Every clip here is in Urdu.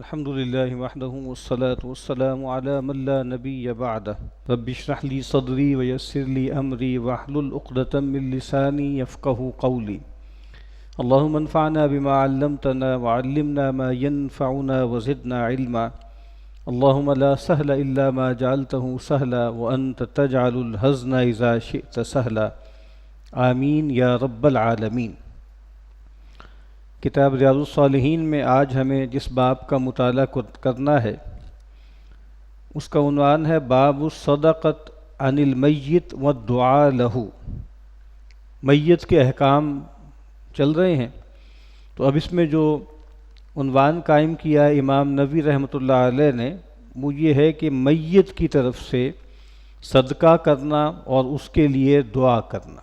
الحمد لله وحده والصلاة والسلام على من لا نبي بعده رب اشرح لي صدري ويسر لي أمري واحلل عقدة من لساني يفقه قولي اللهم انفعنا بما علمتنا وعلمنا ما ينفعنا وزدنا علما اللهم لا سهل إلا ما جعلته سهلا وأنت تجعل الحزن إذا شئت سهلا آمین یا رب العالمین۔ کتاب ریاض الصالحین میں آج ہمیں جس باب کا مطالعہ کرنا ہے اس کا عنوان ہے باب الصدقۃ عن المیت والدعاء لہ۔ میت کے احکام چل رہے ہیں، تو اب اس میں جو عنوان قائم کیا ہے امام نووی رحمۃ اللہ علیہ نے، وہ یہ ہے کہ میت کی طرف سے صدقہ کرنا اور اس کے لیے دعا کرنا۔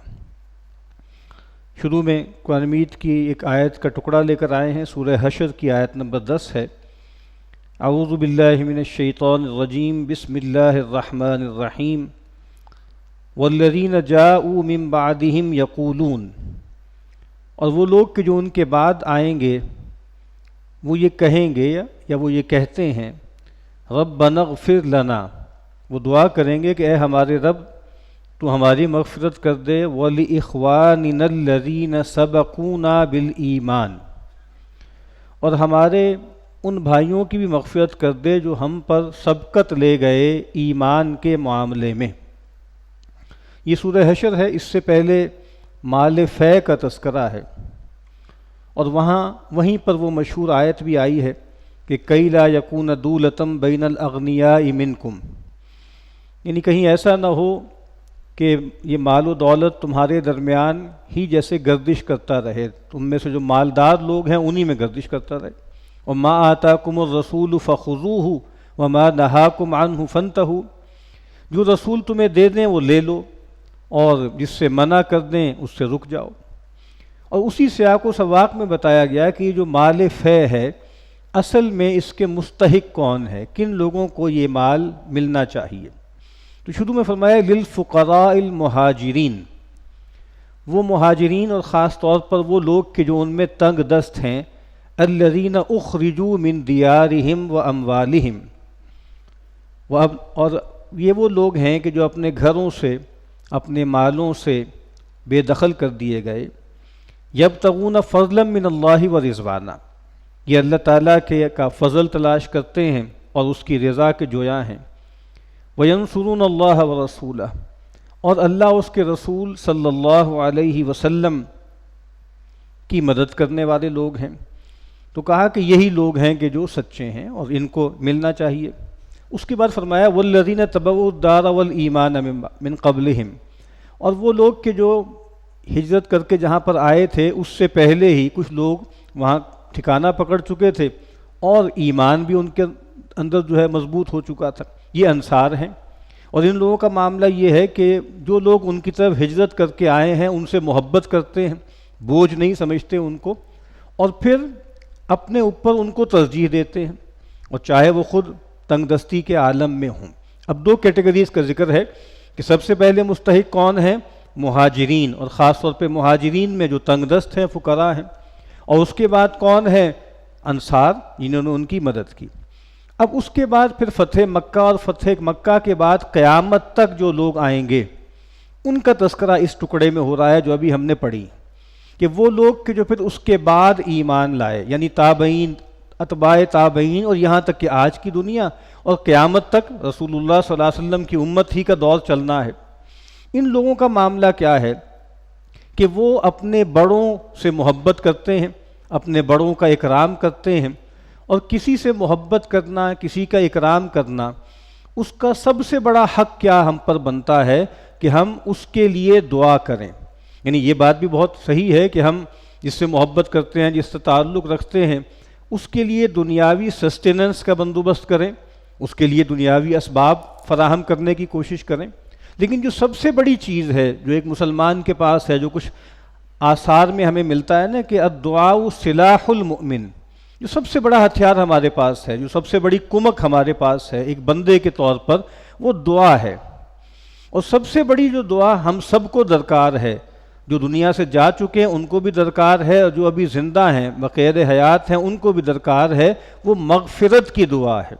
شروع میں قرآن مجید کی ایک آیت کا ٹکڑا لے کر آئے ہیں، سورہ حشر کی آیت نمبر 10 ہے۔ اعوذ باللہ من الشیطان الرجیم، بسم اللہ الرحمن الرحیم۔ والذین جاءوا من بعدہم یقولون، اور وہ لوگ کہ جو ان کے بعد آئیں گے وہ یہ کہیں گے یا وہ یہ کہتے ہیں، ربنا اغفر لنا، وہ دعا کریں گے کہ اے ہمارے رب تو ہماری مغفرت کر دے، وَلِإِخْوَانِنَا الَّذِينَ سَبَقُونَا بِالْإِيمَانِ، اور ہمارے ان بھائیوں کی بھی مغفرت کر دے جو ہم پر سبقت لے گئے ایمان کے معاملے میں۔ یہ سورہ حشر ہے، اس سے پہلے مال فے کا تذکرہ ہے، اور وہیں پر وہ مشہور آیت بھی آئی ہے کہ کئی لا یکون دولتم بین الاغنیاء منکم، یعنی کہیں ایسا نہ ہو کہ یہ مال و دولت تمہارے درمیان ہی جیسے گردش کرتا رہے، تم میں سے جو مالدار لوگ ہیں انہی میں گردش کرتا رہے۔ وما آتاکم الرسول فخذوہ وما نہاکم عنہ فانتہوا، جو رسول تمہیں دے دیں وہ لے لو اور جس سے منع کر دیں اس سے رک جاؤ۔ اور اسی سیاق و سباق میں بتایا گیا کہ یہ جو مال فے ہے اصل میں اس کے مستحق کون ہے، کن لوگوں کو یہ مال ملنا چاہیے۔ تو شروع میں فرمایا للفقراء المہاجرین، وہ مہاجرین اور خاص طور پر وہ لوگ کہ جو ان میں تنگ دست ہیں، الذین اخرجوا من دیارہم و اموالہم، اور یہ وہ لوگ ہیں کہ جو اپنے گھروں سے اپنے مالوں سے بے دخل کر دیے گئے، یبتغون فضلا من اللہ و رضوانہ، یہ اللہ تعالیٰ کے کا فضل تلاش کرتے ہیں اور اس کی رضا کے جویاں ہیں، وَيَنْصُرُونَ اللَّهَ وَرَسُولَهُ، اور اللہ اس کے رسول صلی اللہ علیہ وسلم کی مدد کرنے والے لوگ ہیں۔ تو کہا کہ یہی لوگ ہیں کہ جو سچے ہیں اور ان کو ملنا چاہیے۔ اس کے بعد فرمایا وَالَّذِينَ تَبَوُّا الدَّارَ وَالْإِيمَانَ مِن قَبْلِهِمْ، اور وہ لوگ کہ جو ہجرت کر کے جہاں پر آئے تھے اس سے پہلے ہی کچھ لوگ وہاں ٹھکانہ پکڑ چکے تھے اور ایمان بھی ان کے اندر جو ہے مضبوط ہو چکا تھا، یہ انصار ہیں۔ اور ان لوگوں کا معاملہ یہ ہے کہ جو لوگ ان کی طرف ہجرت کر کے آئے ہیں ان سے محبت کرتے ہیں، بوجھ نہیں سمجھتے ان کو، اور پھر اپنے اوپر ان کو ترجیح دیتے ہیں، اور چاہے وہ خود تنگ دستی کے عالم میں ہوں۔ اب دو کیٹیگریز کا ذکر ہے کہ سب سے پہلے مستحق کون ہیں، مہاجرین، اور خاص طور پہ مہاجرین میں جو تنگ دست ہیں، فقراء ہیں، اور اس کے بعد کون ہے، انصار جنہوں نے ان کی مدد کی۔ اب اس کے بعد پھر فتح مکہ، اور فتح مکہ کے بعد قیامت تک جو لوگ آئیں گے ان کا تذکرہ اس ٹکڑے میں ہو رہا ہے جو ابھی ہم نے پڑھی، کہ وہ لوگ کہ جو پھر اس کے بعد ایمان لائے، یعنی تابعین، اتباع تابعین، اور یہاں تک کہ آج کی دنیا اور قیامت تک رسول اللہ صلی اللہ علیہ وسلم کی امت ہی کا دور چلنا ہے۔ ان لوگوں کا معاملہ کیا ہے کہ وہ اپنے بڑوں سے محبت کرتے ہیں، اپنے بڑوں کا اکرام کرتے ہیں، اور کسی سے محبت کرنا، کسی کا اکرام کرنا، اس کا سب سے بڑا حق کیا ہم پر بنتا ہے کہ ہم اس کے لیے دعا کریں۔ یعنی یہ بات بھی بہت صحیح ہے کہ ہم جس سے محبت کرتے ہیں، جس سے تعلق رکھتے ہیں، اس کے لیے دنیاوی سسٹیننس کا بندوبست کریں، اس کے لیے دنیاوی اسباب فراہم کرنے کی کوشش کریں، لیکن جو سب سے بڑی چیز ہے جو ایک مسلمان کے پاس ہے، جو کچھ آثار میں ہمیں ملتا ہے نا کہ الدعاء سلاح المؤمن، جو سب سے بڑا ہتھیار ہمارے پاس ہے، جو سب سے بڑی کمک ہمارے پاس ہے ایک بندے کے طور پر، وہ دعا ہے۔ اور سب سے بڑی جو دعا ہم سب کو درکار ہے جو دنیا سے جا چکے ہیں ان کو بھی درکار ہے، اور جو ابھی زندہ ہیں بقید حیات ہیں ان کو بھی درکار ہے، وہ مغفرت کی دعا ہے۔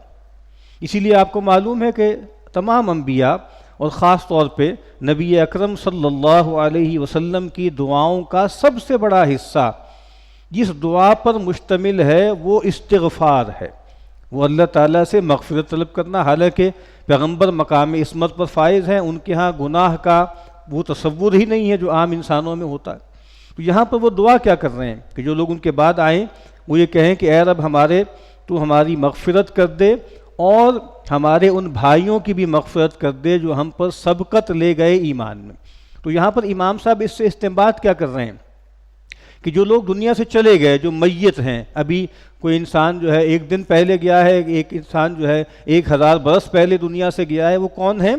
اسی لیے آپ کو معلوم ہے کہ تمام انبیاء اور خاص طور پہ نبی اکرم صلی اللہ علیہ وسلم کی دعاؤں کا سب سے بڑا حصہ جس دعا پر مشتمل ہے وہ استغفار ہے، وہ اللہ تعالیٰ سے مغفرت طلب کرنا۔ حالانکہ پیغمبر مقام عصمت پر فائز ہیں، ان کے ہاں گناہ کا وہ تصور ہی نہیں ہے جو عام انسانوں میں ہوتا ہے۔ تو یہاں پر وہ دعا کیا کر رہے ہیں کہ جو لوگ ان کے بعد آئیں وہ یہ کہیں کہ اے رب ہمارے تو ہماری مغفرت کر دے، اور ہمارے ان بھائیوں کی بھی مغفرت کر دے جو ہم پر سبقت لے گئے ایمان میں۔ تو یہاں پر امام صاحب اس سے استنباط کیا کر رہے ہیں کہ جو لوگ دنیا سے چلے گئے، جو میت ہیں، ابھی کوئی انسان جو ہے ایک دن پہلے گیا ہے، ایک انسان جو ہے 1000 برس پہلے دنیا سے گیا ہے، وہ کون ہیں؟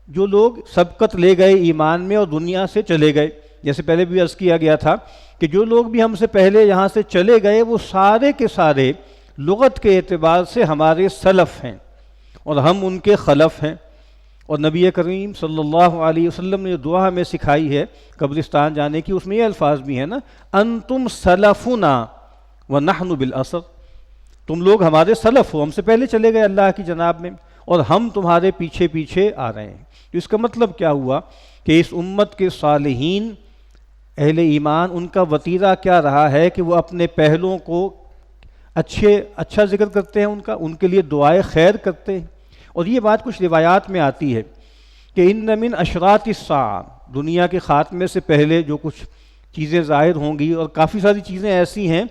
جو لوگ سبقت لے گئے ایمان میں اور دنیا سے چلے گئے۔ جیسے پہلے بھی عرض کیا گیا تھا کہ جو لوگ بھی ہم سے پہلے یہاں سے چلے گئے وہ سارے کے سارے لغت کے اعتبار سے ہمارے سلف ہیں اور ہم ان کے خلف ہیں۔ اور نبی کریم صلی اللہ علیہ وسلم نے جو دعا ہمیں سکھائی ہے قبرستان جانے کی، اس میں یہ الفاظ بھی ہیں نا، انتم سلفنا ونحن بالاسر، تم لوگ ہمارے سلف ہو، ہم سے پہلے چلے گئے اللہ کی جناب میں، اور ہم تمہارے پیچھے پیچھے آ رہے ہیں۔ تو اس کا مطلب کیا ہوا کہ اس امت کے صالحین اہل ایمان ان کا وتیرہ کیا رہا ہے کہ وہ اپنے پہلوں کو اچھا ذکر کرتے ہیں، ان کے لیے دعائے خیر کرتے ہیں۔ اور یہ بات کچھ روایات میں آتی ہے کہ ان من اشراط الساعہ، دنیا کے خاتمے سے پہلے جو کچھ چیزیں ظاہر ہوں گی، اور کافی ساری چیزیں ایسی ہیں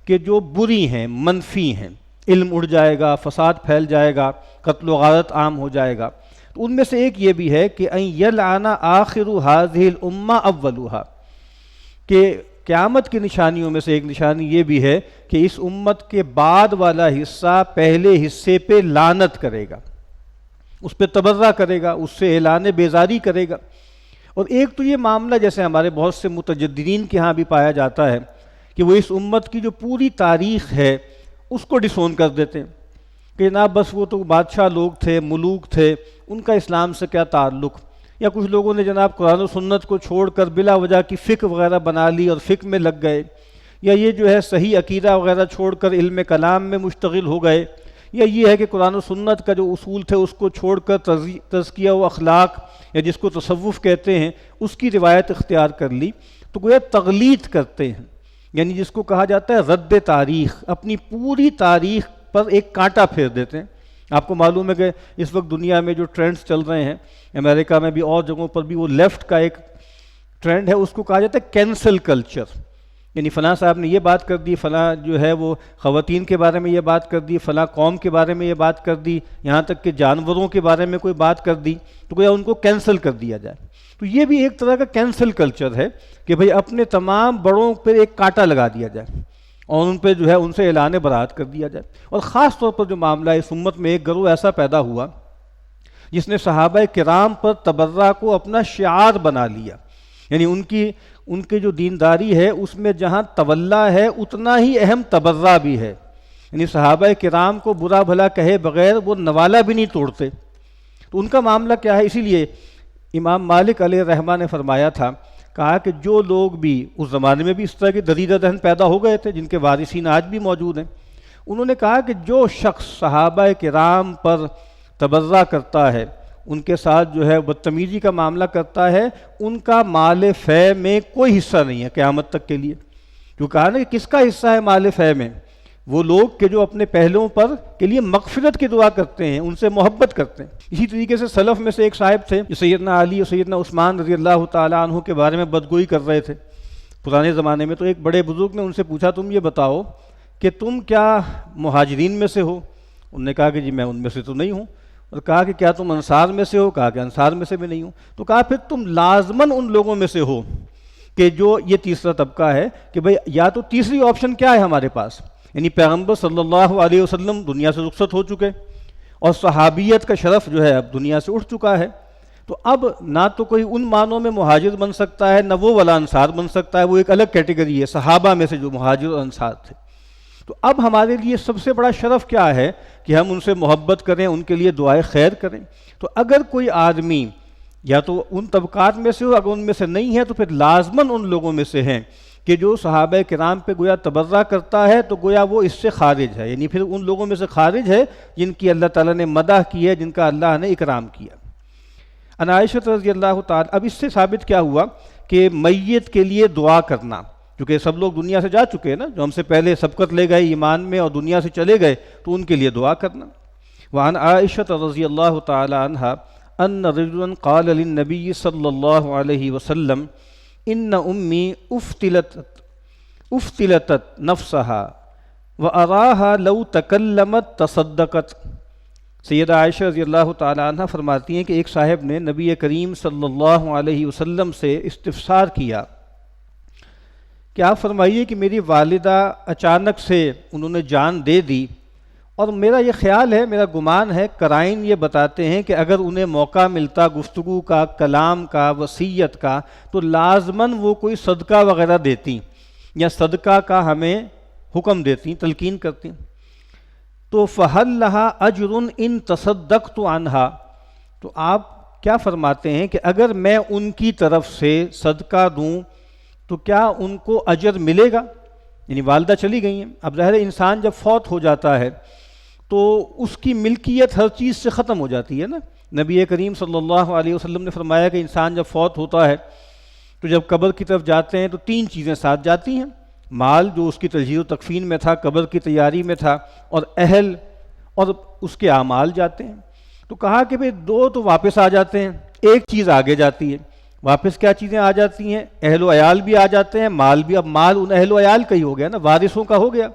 کہ جو بری ہیں، منفی ہیں، علم اڑ جائے گا، فساد پھیل جائے گا، قتل و غارت عام ہو جائے گا۔ تو ان میں سے ایک یہ بھی ہے کہ ان یلعن آخر هذه الامہ اولھا، کہ قیامت کی نشانیوں میں سے ایک نشانی یہ بھی ہے کہ اس امت کے بعد والا حصہ پہلے حصے پہ لعنت کرے گا، اس پہ تبرہ کرے گا، اس سے اعلان بیزاری کرے گا۔ اور ایک تو یہ معاملہ جیسے ہمارے بہت سے متجددین کے ہاں بھی پایا جاتا ہے کہ وہ اس امت کی جو پوری تاریخ ہے اس کو ڈسون کر دیتے ہیں کہ جناب بس وہ تو بادشاہ لوگ تھے، ملوک تھے، ان کا اسلام سے کیا تعلق، یا کچھ لوگوں نے جناب قرآن و سنت کو چھوڑ کر بلا وجہ کی فقہ وغیرہ بنا لی اور فقہ میں لگ گئے، یا یہ جو ہے صحیح عقیدہ وغیرہ چھوڑ کر علم کلام میں مشتغل ہو گئے، یا یہ ہے کہ قرآن و سنت کا جو اصول تھے اس کو چھوڑ کر تزکیہ و اخلاق یا جس کو تصوف کہتے ہیں اس کی روایت اختیار کر لی۔ تو گویا تغلیط کرتے ہیں، یعنی جس کو کہا جاتا ہے رد تاریخ، اپنی پوری تاریخ پر ایک کانٹا پھیر دیتے ہیں۔ آپ کو معلوم ہے کہ اس وقت دنیا میں جو ٹرینڈز چل رہے ہیں، امریکہ میں بھی اور جگہوں پر بھی، وہ لیفٹ کا ایک ٹرینڈ ہے، اس کو کہا جاتا ہے کینسل کلچر، یعنی فلاں صاحب نے یہ بات کر دی، فلاں جو ہے وہ خواتین کے بارے میں یہ بات کر دی، فلاں قوم کے بارے میں یہ بات کر دی، یہاں تک کہ جانوروں کے بارے میں کوئی بات کر دی، تو گویا ان کو کینسل کر دیا جائے۔ تو یہ بھی ایک طرح کا کینسل کلچر ہے کہ بھئی اپنے تمام بڑوں پر ایک کانٹا لگا دیا جائے اور ان پہ جو ہے ان سے اعلان برات کر دیا جائے۔ اور خاص طور پر جو معاملہ اس امت میں ایک گروہ ایسا پیدا ہوا جس نے صحابہ کرام پر تبرہ کو اپنا شعار بنا لیا، یعنی ان کی جو دینداری ہے اس میں جہاں تولا ہے اتنا ہی اہم تبرہ بھی ہے، یعنی صحابہ کرام کو برا بھلا کہے بغیر وہ نوالا بھی نہیں توڑتے۔ تو ان کا معاملہ کیا ہے؟ اسی لیے امام مالک علیہ الرحمہ نے فرمایا تھا، کہا کہ جو لوگ بھی اس زمانے میں بھی اس طرح کے دریدہ ذہن پیدا ہو گئے تھے جن کے وارثین آج بھی موجود ہیں، انہوں نے کہا کہ جو شخص صحابہ کرام پر تبرہ کرتا ہے، ان کے ساتھ جو ہے بدتمیزی کا معاملہ کرتا ہے، ان کا مال فے میں کوئی حصہ نہیں ہے قیامت تک کے لیے۔ جو کہا نا کہ کس کا حصہ ہے مال فے میں؟ وہ لوگ کہ جو اپنے پہلوں پر کے لیے مغفرت کی دعا کرتے ہیں، ان سے محبت کرتے ہیں۔ اسی طریقے سے سلف میں سے ایک صاحب تھے جو سیدنا علی اور سیدنا عثمان رضی اللہ تعالیٰ عنہ کے بارے میں بدگوئی کر رہے تھے پرانے زمانے میں۔ تو ایک بڑے بزرگ نے ان سے پوچھا، تم یہ بتاؤ کہ تم کیا مہاجرین میں سے ہو؟ انہوں نے کہا کہ جی میں ان میں سے تو نہیں ہوں۔ اور کہا کہ کیا تم انصار میں سے ہو؟ کہا کہ انصار میں سے بھی نہیں ہوں۔ تو کہا پھر تم لازماً ان لوگوں میں سے ہو کہ جو یہ تیسرا طبقہ ہے کہ بھئی یا تو تیسری آپشن کیا ہے ہمارے پاس، یعنی پیغمبر صلی اللہ علیہ وسلم دنیا سے رخصت ہو چکے اور صحابیت کا شرف جو ہے اب دنیا سے اٹھ چکا ہے، تو اب نہ تو کوئی ان معنوں میں مہاجر بن سکتا ہے، نہ وہ والا انصار بن سکتا ہے، وہ ایک الگ کیٹیگری ہے صحابہ میں سے جو مہاجر اور انصار تھے۔ تو اب ہمارے لیے سب سے بڑا شرف کیا ہے کہ ہم ان سے محبت کریں، ان کے لیے دعائے خیر کریں۔ تو اگر کوئی آدمی یا تو ان طبقات میں سے ہو، اگر ان میں سے نہیں ہے تو پھر لازماً ان لوگوں میں سے ہیں کہ جو صحابہ کرام پہ گویا تبرہ کرتا ہے تو گویا وہ اس سے خارج ہے، یعنی پھر ان لوگوں میں سے خارج ہے جن کی اللہ تعالیٰ نے مدح کی ہے، جن کا اللہ نے اکرام کیا۔ ان عائشہ رضی اللہ تعالیٰ، اب اس سے ثابت کیا ہوا کہ میت کے لیے دعا کرنا، کیونکہ سب لوگ دنیا سے جا چکے ہیں نا، جو ہم سے پہلے سبقت لے گئے ایمان میں اور دنیا سے چلے گئے، تو ان کے لیے دعا کرنا۔ وعن عائشہ رضی اللہ تعالی عنہا ان رجلا قال للنبی صلی اللہ علیہ وسلم ان امی افتلتت نفسها واراها لو تکلمت تصدقت۔ سیدہ عائشہ رضی اللہ تعالی عنہ فرماتی ہیں کہ ایک صاحب نے نبی کریم صلی اللہ علیہ وسلم سے استفسار کیا کہ آپ فرمائیے کہ میری والدہ اچانک سے انہوں نے جان دے دی، اور میرا یہ خیال ہے، میرا گمان ہے، قرائن یہ بتاتے ہیں کہ اگر انہیں موقع ملتا گفتگو کا، کلام کا، وصیت کا، تو لازماً وہ کوئی صدقہ وغیرہ دیتی یا صدقہ کا ہمیں حکم دیتی، تلقین کرتی۔ تو فَهَلْ لَهَا أَجْرٌ إِن تَصَدَّقْتُ عَنْهَا، تو آپ کیا فرماتے ہیں کہ اگر میں ان کی طرف سے صدقہ دوں تو کیا ان کو اجر ملے گا؟ یعنی والدہ چلی گئی ہیں، اب ظاہر انسان جب فوت ہو جاتا ہے تو اس کی ملکیت ہر چیز سے ختم ہو جاتی ہے نا۔ نبی کریم صلی اللہ علیہ وسلم نے فرمایا کہ انسان جب فوت ہوتا ہے تو جب قبر کی طرف جاتے ہیں تو تین چیزیں ساتھ جاتی ہیں، مال جو اس کی تجہیز و تکفین میں تھا، قبر کی تیاری میں تھا، اور اہل اور اس کے اعمال جاتے ہیں۔ تو کہا کہ بھئی دو تو واپس آ جاتے ہیں، ایک چیز آگے جاتی ہے۔ واپس کیا چیزیں آ جاتی ہیں؟ اہل و عیال بھی آ جاتے ہیں، مال بھی۔ اب مال ان اہل و عیال کا ہی ہو گیا نا، وارثوں کا ہو گیا۔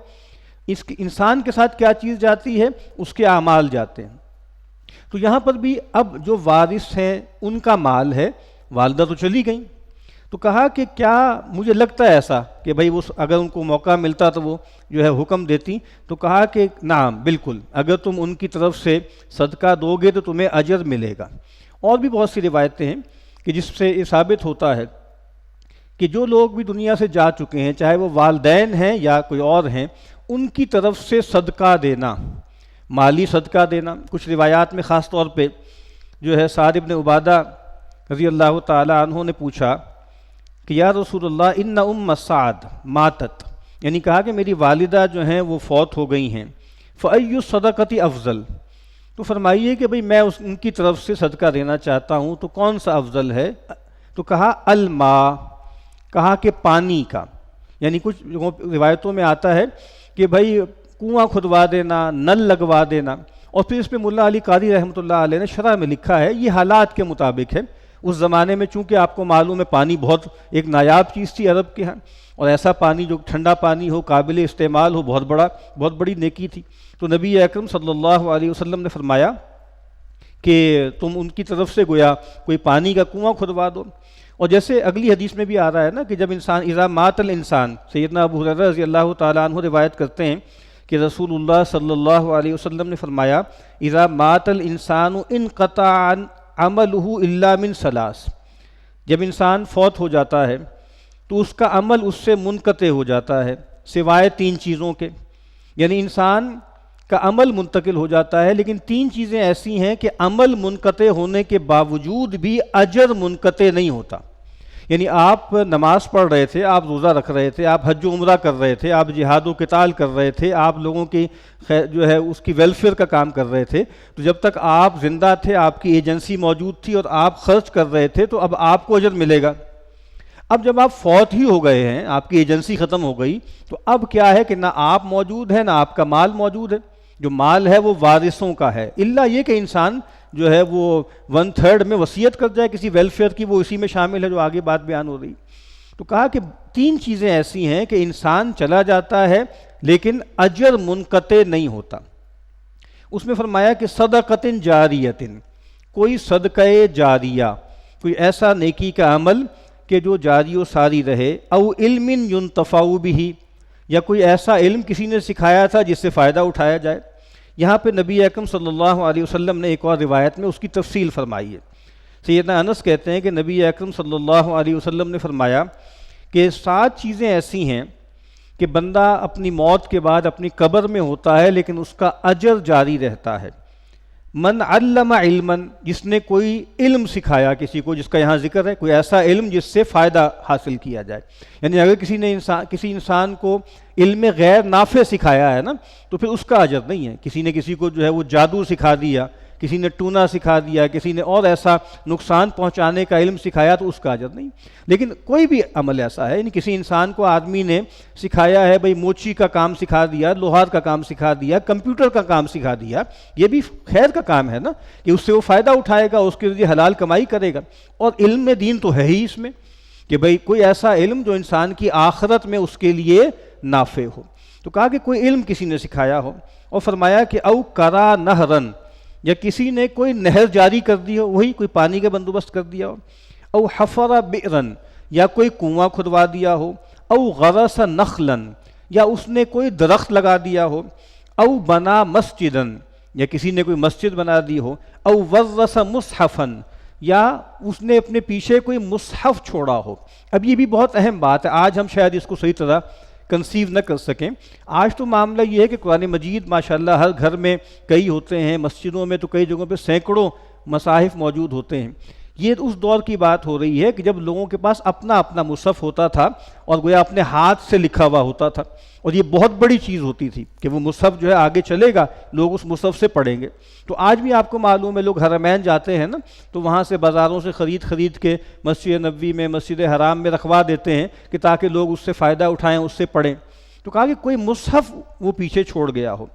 اس انسان کے ساتھ کیا چیز جاتی ہے؟ اس کے اعمال جاتے ہیں۔ تو یہاں پر بھی اب جو وارث ہیں ان کا مال ہے، والدہ تو چلی گئیں، تو کہا کہ کیا مجھے لگتا ہے ایسا کہ بھئی وہ اگر ان کو موقع ملتا تو وہ جو ہے حکم دیتی؟ تو کہا کہ نعم، بالکل، اگر تم ان کی طرف سے صدقہ دو گے تو تمہیں اجر ملے گا۔ اور بھی بہت سی روایتیں ہیں کہ جس سے یہ ثابت ہوتا ہے کہ جو لوگ بھی دنیا سے جا چکے ہیں، چاہے وہ والدین ہیں یا کوئی اور ہیں، ان کی طرف سے صدقہ دینا، مالی صدقہ دینا۔ کچھ روایات میں خاص طور پہ جو ہے سعد بن عبادہ رضی اللہ تعالی عنہ نے پوچھا کہ یا رسول اللہ ان ام سعد ماتت، یعنی کہا کہ میری والدہ جو ہیں وہ فوت ہو گئی ہیں، فأی الصدقۃ افضل، تو فرمائیے کہ بھئی میں ان کی طرف سے صدقہ دینا چاہتا ہوں تو کون سا افضل ہے؟ تو کہا الماء، کہا کہ پانی کا، یعنی کچھ روایتوں میں آتا ہے کہ بھئی کنواں کھدوا دینا، نل لگوا دینا۔ اور پھر اس پہ ملا علی قاری رحمۃ اللہ علیہ نے شرح میں لکھا ہے یہ حالات کے مطابق ہے۔ اس زمانے میں چونکہ آپ کو معلوم ہے پانی بہت ایک نایاب چیز تھی عرب کے ہاں، اور ایسا پانی جو ٹھنڈا پانی ہو، قابل استعمال ہو، بہت بڑی نیکی تھی۔ تو نبی اکرم صلی اللہ علیہ وسلم نے فرمایا کہ تم ان کی طرف سے گویا کوئی پانی کا کنواں کھدوا دو۔ اور جیسے اگلی حدیث میں بھی آ رہا ہے نا کہ جب انسان اذا مات الانسان، سیدنا ابو ہریرہ رضی اللہ تعالیٰ عنہ روایت کرتے ہیں کہ رسول اللہ صلی اللہ علیہ وسلم نے فرمایا اذا مات الانسان انقطع عملہ الا من ثلاث، جب انسان فوت ہو جاتا ہے تو اس کا عمل اس سے منقطع ہو جاتا ہے سوائے تین چیزوں کے، یعنی انسان کا عمل منتقل ہو جاتا ہے، لیکن تین چیزیں ایسی ہیں کہ عمل منقطع ہونے کے باوجود بھی اجر منقطع نہیں ہوتا۔ یعنی آپ نماز پڑھ رہے تھے، آپ روزہ رکھ رہے تھے، آپ حج و عمرہ کر رہے تھے، آپ جہاد و قتال کر رہے تھے، آپ لوگوں کی جو ہے اس کی ویلفیئر کا کام کر رہے تھے، تو جب تک آپ زندہ تھے، آپ کی ایجنسی موجود تھی اور آپ خرچ کر رہے تھے تو اب آپ کو اجر ملے گا۔ اب جب آپ فوت ہی ہو گئے ہیں، آپ کی ایجنسی ختم ہو گئی، تو اب کیا ہے کہ نہ آپ موجود ہیں نہ آپ کا مال موجود ہے۔ جو مال ہے وہ وارثوں کا ہے، الا یہ کہ انسان جو ہے وہ 1/3 میں وصیت کر جائے کسی ویلفیئر کی، وہ اسی میں شامل ہے جو آگے بات بیان ہو رہی۔ تو کہا کہ تین چیزیں ایسی ہیں کہ انسان چلا جاتا ہے لیکن اجر منقطع نہیں ہوتا۔ اس میں فرمایا کہ صدقۃ جاریۃ، کوئی صدقہ جاریہ، کوئی ایسا نیکی کا عمل کہ جو جاری و ساری رہے، او علم ینتفع بہ، یا کوئی ایسا علم کسی نے سکھایا تھا جس سے فائدہ اٹھایا جائے۔ یہاں پہ نبی اکرم صلی اللہ علیہ وسلم نے ایک اور روایت میں اس کی تفصیل فرمائی ہے۔ سیدنا انس کہتے ہیں کہ نبی اکرم صلی اللہ علیہ وسلم نے فرمایا کہ 7 چیزیں ایسی ہیں کہ بندہ اپنی موت کے بعد اپنی قبر میں ہوتا ہے لیکن اس کا اجر جاری رہتا ہے۔ من علم علما، جس نے کوئی علم سکھایا کسی کو، جس کا یہاں ذکر ہے کوئی ایسا علم جس سے فائدہ حاصل کیا جائے. یعنی اگر کسی انسان کو علم غیر نافع سکھایا ہے نا تو پھر اس کا اجر نہیں ہے. کسی نے کسی کو جو ہے وہ جادو سکھا دیا، کسی نے ٹونا سکھا دیا، کسی نے اور ایسا نقصان پہنچانے کا علم سکھایا تو اس کا اجر نہیں. لیکن کوئی بھی عمل ایسا ہے، یعنی کسی انسان کو آدمی نے سکھایا ہے، بھئی موچی کا کام سکھا دیا، لوہار کا کام سکھا دیا، کمپیوٹر کا کام سکھا دیا، یہ بھی خیر کا کام ہے نا کہ اس سے وہ فائدہ اٹھائے گا، اس کے ذریعے حلال کمائی کرے گا. اور علم دین تو ہے ہی اس میں کہ بھئی کوئی ایسا علم جو انسان کی آخرت میں اس کے لیے نافع ہو. تو کہا کہ کوئی علم کسی نے سکھایا ہو، اور فرمایا کہ او کرا نہرن، یا کسی نے کوئی نہر جاری کر دی ہو، وہی کوئی پانی کا بندوبست کر دیا ہو، او حفر بئرن، یا کوئی کنواں کھدوا دیا ہو، او غرس نخلن، یا اس نے کوئی درخت لگا دیا ہو، او بنا مسجدن، یا کسی نے کوئی مسجد بنا دی ہو، او ورث مصحفن، یا اس نے اپنے پیچھے کوئی مصحف چھوڑا ہو. اب یہ بھی بہت اہم بات ہے، آج ہم شاید اس کو صحیح طرح کنسیو نہ کر سکیں. آج تو معاملہ یہ ہے کہ قرآن مجید ماشاءاللہ ہر گھر میں کئی ہوتے ہیں، مسجدوں میں تو کئی جگہوں پہ سینکڑوں مصاحف موجود ہوتے ہیں. یہ اس دور کی بات ہو رہی ہے کہ جب لوگوں کے پاس اپنا اپنا مصحف ہوتا تھا اور گویا اپنے ہاتھ سے لکھا ہوا ہوتا تھا، اور یہ بہت بڑی چیز ہوتی تھی کہ وہ مصحف جو ہے آگے چلے گا، لوگ اس مصحف سے پڑھیں گے. تو آج بھی آپ کو معلوم ہے لوگ حرمین جاتے ہیں نا تو وہاں سے بازاروں سے خرید کے مسجد نبوی میں، مسجد حرام میں رکھوا دیتے ہیں کہ تاکہ لوگ اس سے فائدہ اٹھائیں، اس سے پڑھیں. تو کہا کہ کوئی مصحف وہ پیچھے چھوڑ گیا ہو.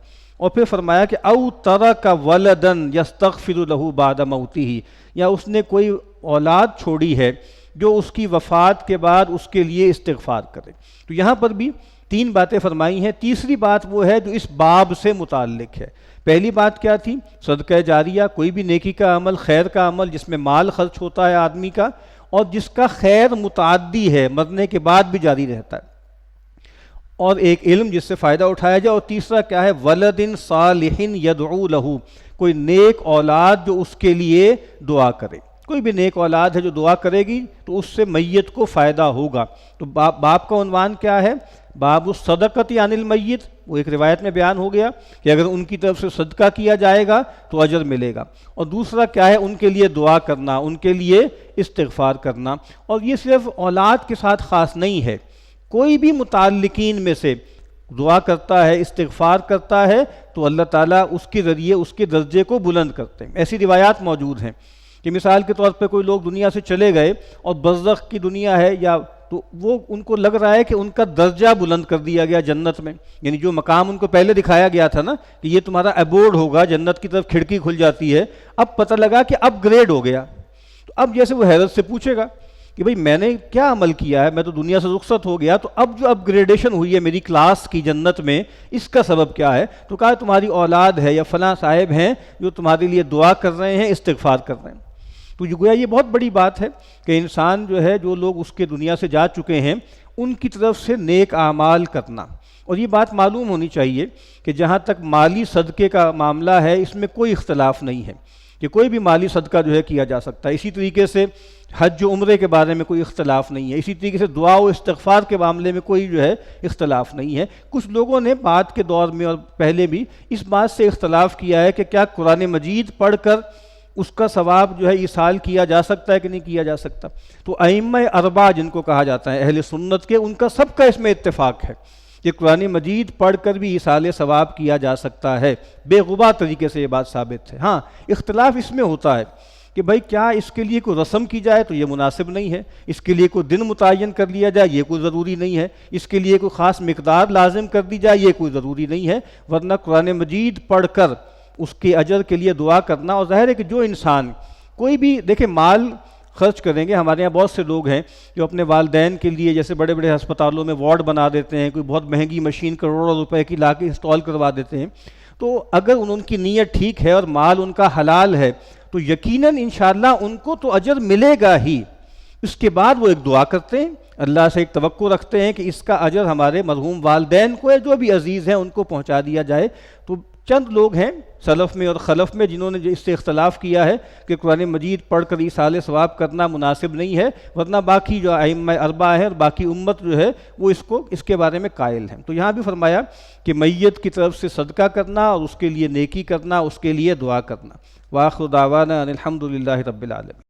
اور پھر فرمایا کہ او ترک ولدن یستغفر له بعد موته، یا اس نے کوئی اولاد چھوڑی ہے جو اس کی وفات کے بعد اس کے لیے استغفار کرے. تو یہاں پر بھی 3 باتیں فرمائی ہیں. تیسری بات وہ ہے جو اس باب سے متعلق ہے. پہلی بات کیا تھی؟ صدقہ جاریہ، کوئی بھی نیکی کا عمل، خیر کا عمل جس میں مال خرچ ہوتا ہے آدمی کا اور جس کا خیر متعدی ہے، مرنے کے بعد بھی جاری رہتا ہے. اور ایک علم جس سے فائدہ اٹھایا جائے. اور تیسرا کیا ہے؟ ولد صالح یدعو لہ، کوئی نیک اولاد جو اس کے لیے دعا کرے. کوئی بھی نیک اولاد ہے جو دعا کرے گی تو اس سے میت کو فائدہ ہوگا. تو باب کا عنوان کیا ہے؟ باب الصدقۃ عن المیت. وہ ایک روایت میں بیان ہو گیا کہ اگر ان کی طرف سے صدقہ کیا جائے گا تو اجر ملے گا. اور دوسرا کیا ہے؟ ان کے لیے دعا کرنا، ان کے لیے استغفار کرنا. اور یہ صرف اولاد کے ساتھ خاص نہیں ہے، کوئی بھی متعلقین میں سے دعا کرتا ہے، استغفار کرتا ہے تو اللہ تعالیٰ اس کے ذریعے اس کے درجے کو بلند کرتے ہیں. ایسی روایات موجود ہیں کہ مثال کے طور پہ کوئی لوگ دنیا سے چلے گئے اور برزخ کی دنیا ہے یا تو وہ ان کو لگ رہا ہے کہ ان کا درجہ بلند کر دیا گیا جنت میں. یعنی جو مقام ان کو پہلے دکھایا گیا تھا نا کہ یہ تمہارا ایبورڈ ہوگا، جنت کی طرف کھڑکی کھل جاتی ہے، اب پتہ لگا کہ اپ گریڈ ہو گیا. تو اب جیسے وہ حیرت سے پوچھے گا کہ بھئی میں نے کیا عمل کیا ہے، میں تو دنیا سے رخصت ہو گیا، تو اب جو اپ گریڈیشن ہوئی ہے میری کلاس کی جنت میں، اس کا سبب کیا ہے؟ تو کہا تمہاری اولاد ہے یا فلاں صاحب ہیں جو تمہارے لیے دعا کر رہے ہیں، استغفار کر رہے ہیں. تو یہ گویا یہ بہت بڑی بات ہے کہ انسان جو ہے، جو لوگ اس کے دنیا سے جا چکے ہیں، ان کی طرف سے نیک اعمال کرنا. اور یہ بات معلوم ہونی چاہیے کہ جہاں تک مالی صدقے کا معاملہ ہے اس میں کوئی اختلاف نہیں ہے کہ کوئی بھی مالی صدقہ جو ہے کیا جا سکتا ہے. اسی طریقے سے حج و عمرے کے بارے میں کوئی اختلاف نہیں ہے. اسی طریقے سے دعا و استغفار کے معاملے میں کوئی جو ہے اختلاف نہیں ہے. کچھ لوگوں نے بعد کے دور میں اور پہلے بھی اس بات سے اختلاف کیا ہے کہ کیا قرآن مجید پڑھ کر اس کا ثواب جو ہے ایصال کیا جا سکتا ہے کہ نہیں کیا جا سکتا. تو ائمہ اربعہ جن کو کہا جاتا ہے اہل سنت کے، ان کا سب کا اس میں اتفاق ہے کہ قرآن مجید پڑھ کر بھی ایصال ثواب کیا جا سکتا ہے. بے غبار طریقے سے یہ بات ثابت ہے. ہاں اختلاف اس میں ہوتا ہے کہ بھائی کیا اس کے لیے کوئی رسم کی جائے تو یہ مناسب نہیں ہے، اس کے لیے کوئی دن متعین کر لیا جائے یہ کوئی ضروری نہیں ہے، اس کے لیے کوئی خاص مقدار لازم کر دی جائے یہ کوئی ضروری نہیں ہے. ورنہ قرآن مجید پڑھ کر اس کے اجر کے لیے دعا کرنا. اور ظاہر ہے کہ جو انسان کوئی بھی دیکھیں مال خرچ کریں گے، ہمارے یہاں بہت سے لوگ ہیں جو اپنے والدین کے لیے جیسے بڑے بڑے ہسپتالوں میں وارڈ بنا دیتے ہیں، کوئی بہت مہنگی مشین کروڑوں روپے کی لا کے انسٹال کروا دیتے ہیں. تو اگر ان کی نیت ٹھیک ہے اور مال ان کا حلال ہے تو یقیناً انشاءاللہ ان کو تو اجر ملے گا ہی. اس کے بعد وہ ایک دعا کرتے ہیں، اللہ سے ایک توقع رکھتے ہیں کہ اس کا اجر ہمارے مرحوم والدین کو ہے، جو بھی عزیز ہیں ان کو پہنچا دیا جائے. تو چند لوگ ہیں سلف میں اور خلف میں جنہوں نے اس سے اختلاف کیا ہے کہ قرآن مجید پڑھ کر ایصال ثواب کرنا مناسب نہیں ہے، ورنہ باقی جو ائمہ اربعہ ہیں اور باقی امت جو ہے وہ اس کے بارے میں قائل ہیں۔ تو یہاں بھی فرمایا کہ میت کی طرف سے صدقہ کرنا اور اس کے لیے نیکی کرنا، اس کے لیے دعا کرنا۔ وآخر دعوانا ان الحمد للہ رب العالمین۔